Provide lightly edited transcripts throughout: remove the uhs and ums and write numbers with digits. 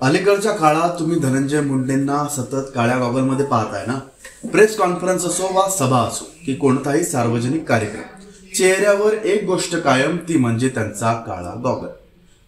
अलीकडच्या काळात तुम्ही धनंजय मुंडेंना सतत काळ्या गॉगलमध्ये पाहताय ना। प्रेस कॉन्फरन्स असो वा सभा असो की कोणताही सार्वजनिक कार्यक्रम, चेहऱ्यावर एक गोष्ट कायम, ती म्हणजे त्यांचा काळा गॉगल।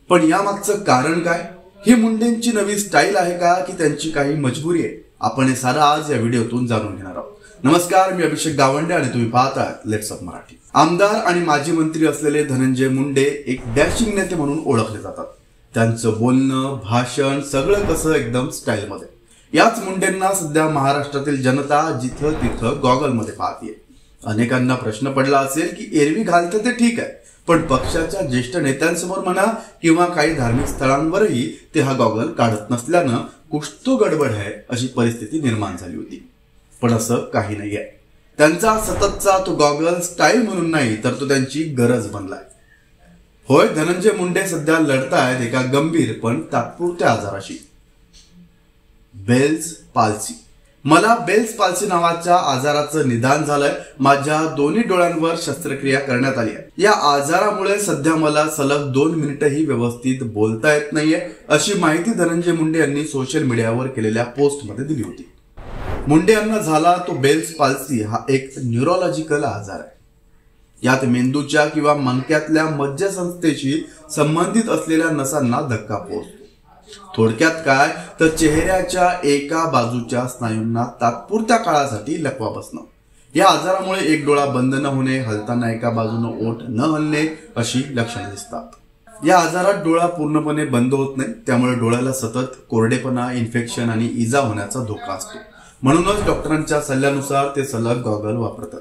पण यामागचं कारण काय? ही मुंडेंची नवी स्टाईल आहे का की त्यांची काही मजबुरी आहे? आपण हे सारं आज या व्हिडिओतून जाणून घेणार आहोत। नमस्कार, मी अभिषेक गावंडे आणि तुम्ही पाहताय लेट्स अप मराठी। आमदार आणि माजी मंत्री असलेले धनंजय मुंडे एक डॅशिंग नेते म्हणून ओळखले जातात। त्यांचं बोलणं, भाषण सगळं कसं एकदम स्टाईल मध्ये। याच मुंडेंना सध्या महाराष्ट्रातील जनता जिथं तिथं गॉगलमध्ये पाहतीये। अनेकांना प्रश्न पडला असेल की एरवी घालतं ते ठीक आहे, पण पक्षाच्या ज्येष्ठ नेत्यांसमोर म्हणा किंवा काही धार्मिक स्थळांवरही ते हा गॉगल काढत नसल्यानं कुछ तो गडबड आहे अशी परिस्थिती निर्माण झाली होती। पण असं काही नाहीये। त्यांचा सततचा तो गॉगल स्टाईल म्हणून नाही, तर तो त्यांची गरज बनलाय। होय, धनंजय मुंडे सध्या लढतायत एका गंभीर पण तात्पुरत्या आजाराशी, बेल्स पाल्सी। मला बेल्स पाल्सी नावाच्या आजाराचं निदान झालंय। माझ्या दोन्ही डोळ्यांवर शस्त्रक्रिया करण्यात आली आहे। या आजारामुळे सध्या मला सलग 2 मिनिटंही व्यवस्थित बोलता येत नाहीये, अशी माहिती धनंजय मुंडे यांनी सोशल मीडियावर केलेल्या पोस्टमध्ये दिली होती। मुंडे यांना झाला तो बेल्स पाल्सी हा एक न्यूरोलॉजिकल आजार आहे। यात मेंदूच्या किंवा मणक्यातल्या मज्जासंस्थेशी संबंधित असलेल्या नसांना धक्का पोहोचतो। थोडक्यात काय तर चेहऱ्याच्या एका बाजूच्या स्नायूंना तात्पुरत्या काळासाठी लकवा बसणं। या आजारामुळे एक डोळा बंद न होणे, हलताना एका बाजूने ओठ न हलणे अशी लक्षणे दिसतात। या आजारात डोळा पूर्णपणे बंद होत नाही, त्यामुळे डोळ्याला सतत कोरडेपणा, इन्फेक्शन आणि इजा होण्याचा धोका असतो। म्हणूनच डॉक्टरांच्या सल्ल्यानुसार ते सलग गॉगल वापरतात।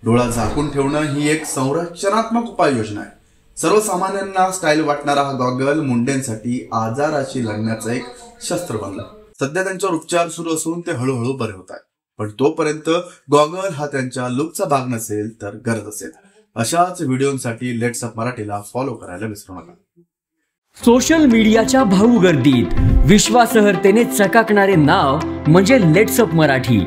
डोळा झाकून ठेवणं ही एक संरक्षणात्मक उपाययोजना आहे। सर्वसामान्यांना स्टाईल वाटणारा हा गॉगल मुंडेंसाठी आजाराशी लढण्याचं एक शस्त्र बनला। सध्या त्यांच्यावर उपचार सुरू असून ते हळूहळू बरे होत आहेत, पण तोपर्यंत गॉगल हा त्यांच्या लुकचा भाग नसेल तर गरज असेल। अशाच व्हिडिओसाठी लेट्स अप मराठीला फॉलो करायला विसरू नका। सोशल मीडियाच्या भाऊ गर्दीत विश्वासार्हतेने चकाकणारे नाव म्हणजे लेट्स अप मराठी।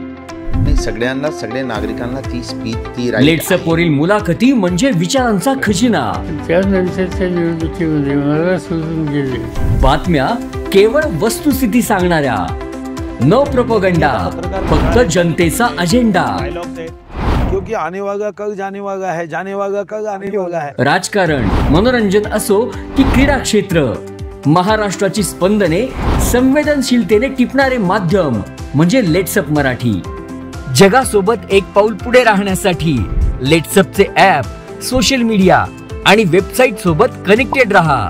सगळ्यांना, सगळ्या नागरिकांना ती स्पीच, ती लेट्स अप वरील मुलाखती म्हणजे विचारांचा खजिना। त्यानंतरच्या निवडणुकीमध्ये मला सोडून गेले। बातम्या केवळ वस्तुस्थिती सांगणाऱ्या, न प्रोपगंडा, फक्त जनतेचा अजेंडा। क्योंकि आने वाला कल जाने वाला है, जाने वाला कल आने वाला है। राजकारण, मनोरंजन असो की क्रीडा क्षेत्र, महाराष्ट्राची स्पंदने संवेदनशीलतेने टिपणारे माध्यम म्हणजे लेट्स अप मराठी। जगासोबत एक पाऊल पुढे राहण्यासाठी लेट्स अपचे ॲप, सोशल मीडिया आणि वेबसाईट सोबत कनेक्टेड रहा।